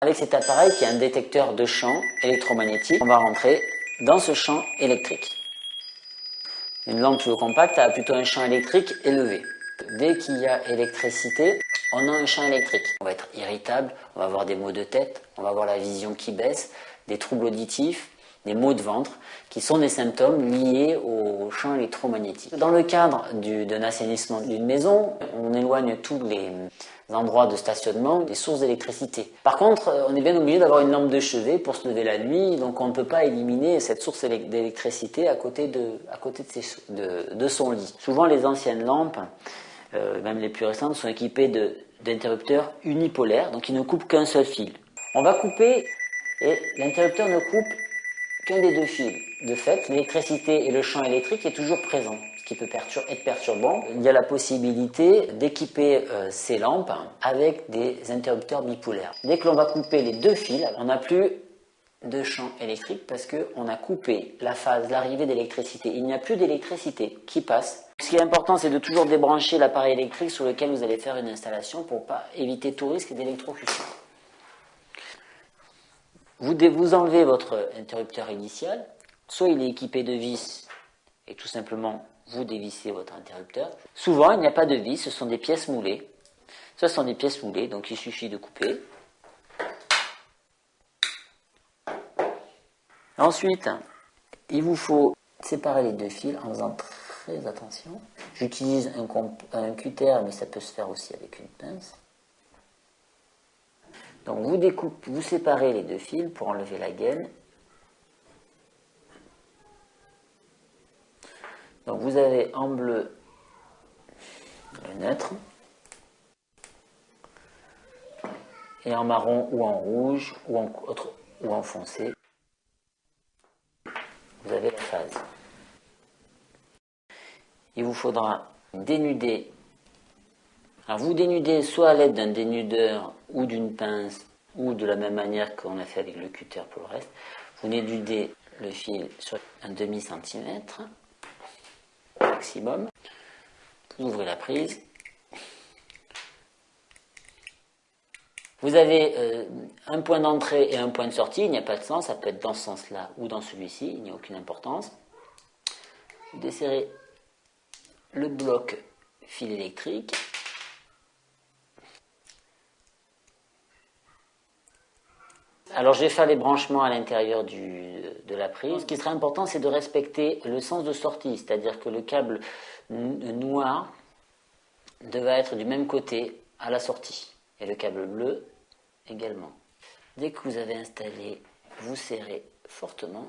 Avec cet appareil qui est un détecteur de champ électromagnétique, on va rentrer dans ce champ électrique. Une lampe plus compacte a plutôt un champ électrique élevé. Dès qu'il y a électricité, on a un champ électrique. On va être irritable, on va avoir des maux de tête, on va avoir la vision qui baisse, des troubles auditifs, des maux de ventre, qui sont des symptômes liés au champ électromagnétique. Dans le cadre d'un assainissement d'une maison, on éloigne tous les endroits de stationnement des sources d'électricité. Par contre, on est bien obligé d'avoir une lampe de chevet pour se lever la nuit, donc on ne peut pas éliminer cette source d'électricité à côté de son lit. Souvent, les anciennes lampes, même les plus récentes, sont équipées d'interrupteurs unipolaires, donc ils ne coupent qu'un seul fil. On va couper et l'interrupteur ne coupe qu'un des deux fils. De fait, l'électricité et le champ électrique est toujours présent, ce qui peut être perturbant. Il y a la possibilité d'équiper ces lampes avec des interrupteurs bipolaires. Dès que l'on va couper les deux fils, on n'a plus de champ électrique parce qu'on a coupé la phase, l'arrivée d'électricité. Il n'y a plus d'électricité qui passe. Ce qui est important, c'est de toujours débrancher l'appareil électrique sur lequel vous allez faire une installation pour éviter tout risque d'électrocution. Vous enlevez votre interrupteur initial, soit il est équipé de vis et tout simplement vous dévissez votre interrupteur. Souvent il n'y a pas de vis, ce sont des pièces moulées. Ce sont des pièces moulées, donc il suffit de couper. Ensuite, il vous faut séparer les deux fils en faisant très attention. J'utilise un cutter, mais ça peut se faire aussi avec une pince. Donc vous séparez les deux fils pour enlever la gaine. Donc vous avez en bleu le neutre et en marron ou en rouge ou en foncé, vous avez la phase. Il vous faudra dénuder. Alors vous dénudez soit à l'aide d'un dénudeur ou d'une pince ou de la même manière qu'on a fait avec le cutter pour le reste. Vous dénudez le fil sur un demi-centimètre maximum. Vous ouvrez la prise. Vous avez un point d'entrée et un point de sortie. Il n'y a pas de sens, ça peut être dans ce sens-là ou dans celui-ci, il n'y a aucune importance. Vous desserrez le bloc fil électrique. Alors je vais faire les branchements à l'intérieur de la prise. Ce qui serait important, c'est de respecter le sens de sortie, c'est-à-dire que le câble noir devrait être du même côté à la sortie, et le câble bleu également. Dès que vous avez installé, vous serrez fortement.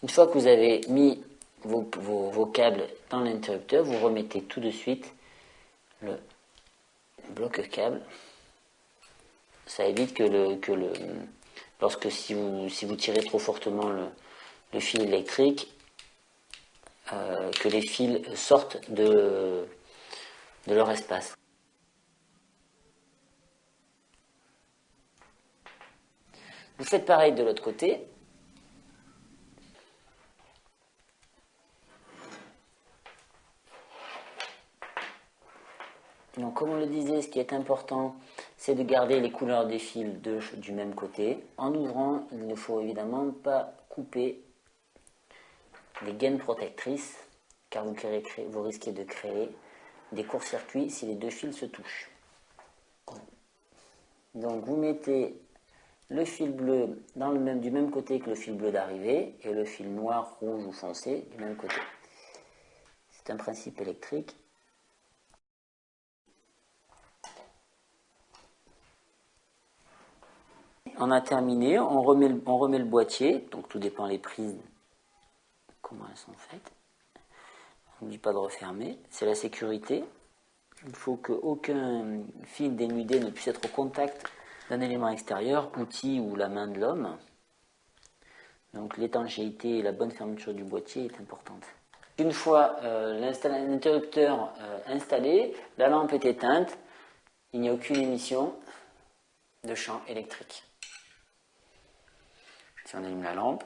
Une fois que vous avez mis vos câbles dans l'interrupteur, vous remettez tout de suite le bloc câble. Ça évite si vous tirez trop fortement le fil électrique, que les fils sortent de leur espace. Vous faites pareil de l'autre côté. Donc, comme on le disait, ce qui est important, c'est de garder les couleurs des fils du même côté. En ouvrant, il ne faut évidemment pas couper les gaines protectrices, car vous risquez de créer des courts-circuits si les deux fils se touchent. Donc, vous mettez le fil bleu du même côté que le fil bleu d'arrivée et le fil noir, rouge ou foncé du même côté. C'est un principe électrique. On a terminé, on remet le boîtier, donc tout dépend des prises, comment elles sont faites. On ne dit pas de refermer, c'est la sécurité. Il faut qu'aucun fil dénudé ne puisse être au contact d'un élément extérieur, outil ou la main de l'homme. Donc l'étanchéité et la bonne fermeture du boîtier est importante. Une fois l'interrupteur installé, la lampe est éteinte, il n'y a aucune émission de champ électrique. Si on allume la lampe,